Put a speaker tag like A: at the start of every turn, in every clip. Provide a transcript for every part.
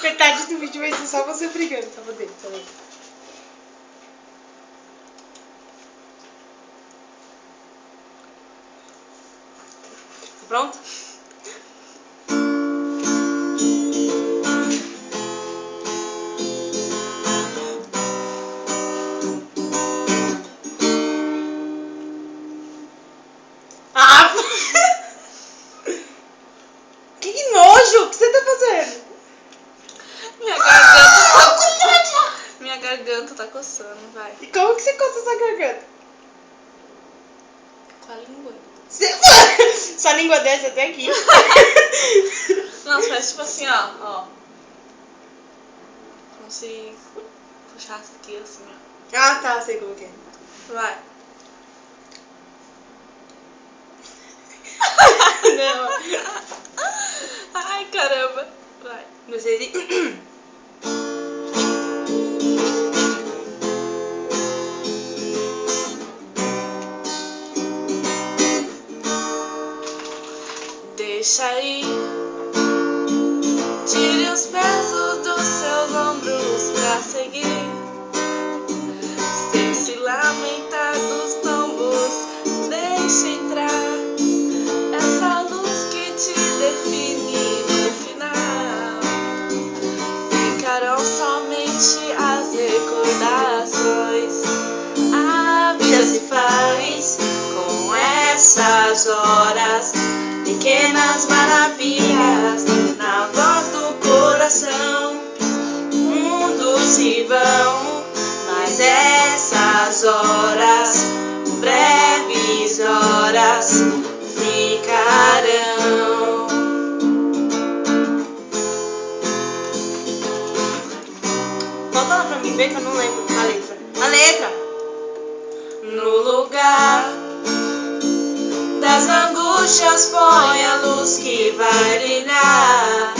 A: Metade do vídeo vai ser só você brigando. Tá bom, tá bom. Pronto? Ah! Que nojo! O que você tá fazendo?
B: Minha garganta tá coçando, vai.
A: E como que você coça essa garganta?
B: Com a língua.
A: Sua língua desce até aqui.
B: Não, faz tipo assim, ó. Como se puxasse aqui assim, ó.
A: Ah, tá, sei como que é.
B: Vai.
A: Não.
B: Ai, caramba. Vai.
A: Não sei se...
B: Deixa aí. Tire os pesos dos seus ombros pra seguir. Sem se lamentar dos tombos, deixa entrar essa luz que te define no final. Ficarão somente as recordações. A vida se faz com essas horas, pequenas maravilhas na voz do coração. Mundos se vão, mas essas horas, breves horas, ficarão.
A: Volta lá pra mim ver que eu não lembro a letra. A letra!
B: No lugar das angústias, põe a luz que vai brilhar,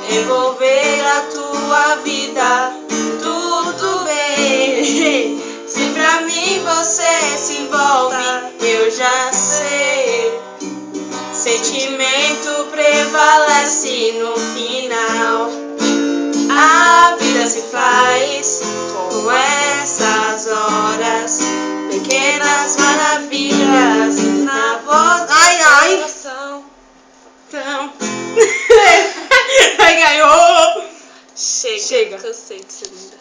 B: envolver a tua vida, tudo bem. Se pra mim você se envolve, eu já sei. Sentimento prevalece no final. A vida se faz com essas horas, pequenas maravilhas na voz do coração.
A: Então... Ai, ganhou!
B: Chega, cansei de ser linda.